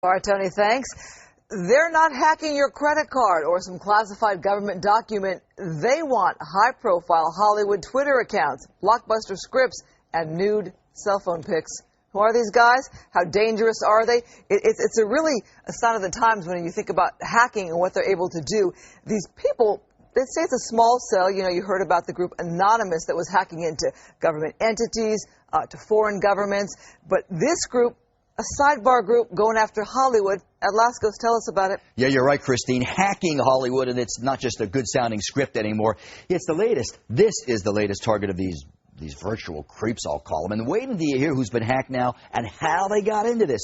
All right, Tony, thanks. They're not hacking your credit card or some classified government document. They want high-profile Hollywood Twitter accounts, blockbuster scripts, and nude cell phone pics. Who are these guys? How dangerous are they? It's really a sign of the times when you think about hacking and what they're able to do. These people, they say it's a small cell. You know, you heard about the group Anonymous that was hacking into government entities, to foreign governments. But this group, a sidebar group going after Hollywood. Atlascos, tell us about it. Yeah, you're right, Christine. Hacking Hollywood, and it's not just a good-sounding script anymore. It's the latest. This is the latest target of these virtual creeps, I'll call them. And wait until you hear who's been hacked now and how they got into this.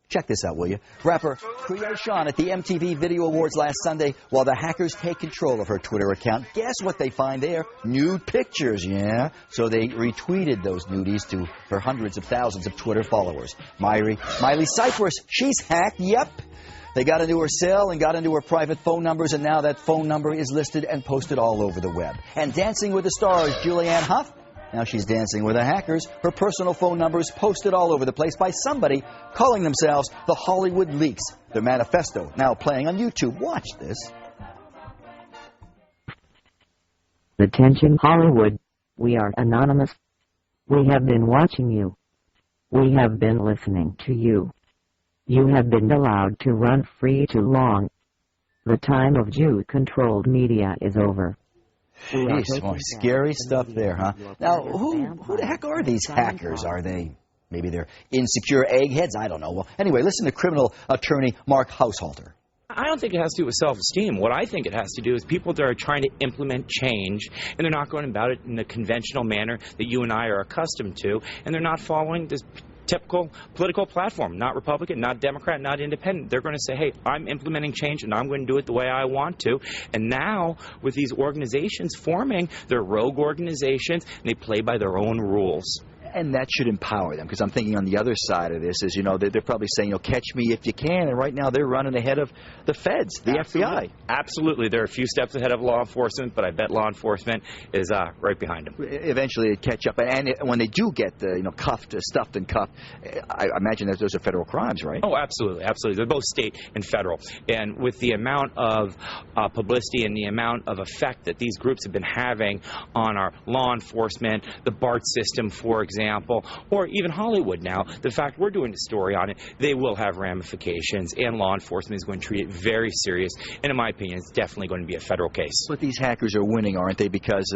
Check this out, will you? Rapper Creation at the MTV Video Awards last Sunday, while the hackers take control of her Twitter account. Guess what they find there? Nude pictures, yeah? So they retweeted those nudies to her hundreds of thousands of Twitter followers. Miley Cyrus, she's hacked, yep. They got into her cell and got into her private phone numbers, and now that phone number is listed and posted all over the web. And Dancing with the Stars, Julianne Hough, now she's dancing with the hackers. Her personal phone number is posted all over the place by somebody calling themselves the Hollywood Leaks. Their manifesto now playing on YouTube. Watch this. Attention Hollywood. We are anonymous. We have been watching you. We have been listening to you. You have been allowed to run free too long. The time of Jew-controlled media is over. Jeez, more scary stuff there, huh? Now, who the heck are these hackers? Are they, maybe they're insecure eggheads? I don't know. Well, anyway, listen to criminal attorney Mark Haushalter. I don't think it has to do with self-esteem. What I think it has to do is people that are trying to implement change, and they're not going about it in the conventional manner that you and I are accustomed to, and they're not following this typical political platform, not Republican, not Democrat, not independent. They're going to say, hey, I'm implementing change and I'm going to do it the way I want to. And now, with these organizations forming, they're rogue organizations, and they play by their own rules. And that should empower them, because I'm thinking on the other side of this is, you know, they're probably saying, catch me if you can, and right now they're running ahead of the feds, the FBI. Absolutely. They're a few steps ahead of law enforcement, but I bet law enforcement is right behind them. Eventually they'd catch up, and when they do get, cuffed, stuffed and cuffed, I imagine that those are federal crimes, right? Oh, absolutely, absolutely. They're both state and federal. And with the amount of publicity and the amount of effect that these groups have been having on our law enforcement, the BART system, for example, or even Hollywood now, the fact we're doing a story on it, they will have ramifications, and law enforcement is going to treat it very serious, and in my opinion, it's definitely going to be a federal case. But these hackers are winning, aren't they? Because,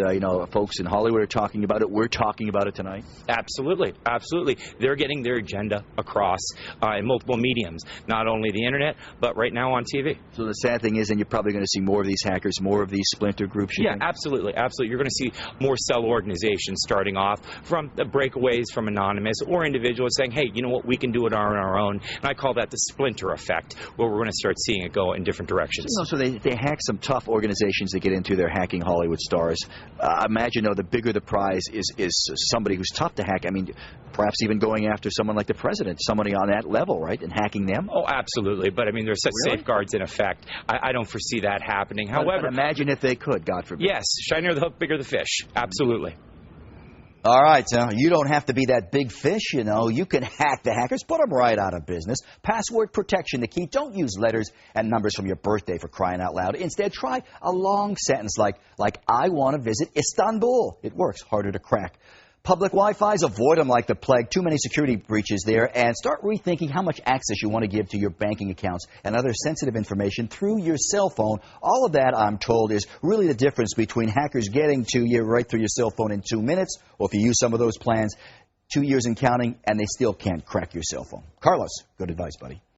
folks in Hollywood are talking about it. We're talking about it tonight. Absolutely, absolutely. They're getting their agenda across in multiple mediums, not only the internet, but right now on TV. So the sad thing is, and you're probably going to see more of these hackers, more of these splinter groups. Yeah, absolutely, absolutely. You're going to see more cell organizations starting off from the breakaways from Anonymous or individuals saying, hey, you know what, we can do it on our own. And I call that the splinter effect, where we're going to start seeing it go in different directions. So they hack some tough organizations that get into their hacking Hollywood stars. Imagine, though, the bigger the prize is somebody who's tough to hack. I mean, perhaps even going after someone like the president, somebody on that level, right, and hacking them? Oh, absolutely. But, I mean, there's such safeguards in effect. I don't foresee that happening. However, but imagine if they could, God forbid. Yes, shinier the hook, bigger the fish. Absolutely. All right, you don't have to be that big fish, You can hack the hackers, put them right out of business. Password protection the key. Don't use letters and numbers from your birthday for crying out loud. Instead, try a long sentence like I want to visit Istanbul. It works, harder to crack. Public Wi-Fi's, avoid them like the plague. Too many security breaches there. And start rethinking how much access you want to give to your banking accounts and other sensitive information through your cell phone. All of that, I'm told, is really the difference between hackers getting to you right through your cell phone in 2 minutes, or if you use some of those plans, 2 years and counting, and they still can't crack your cell phone. Carlos, good advice, buddy.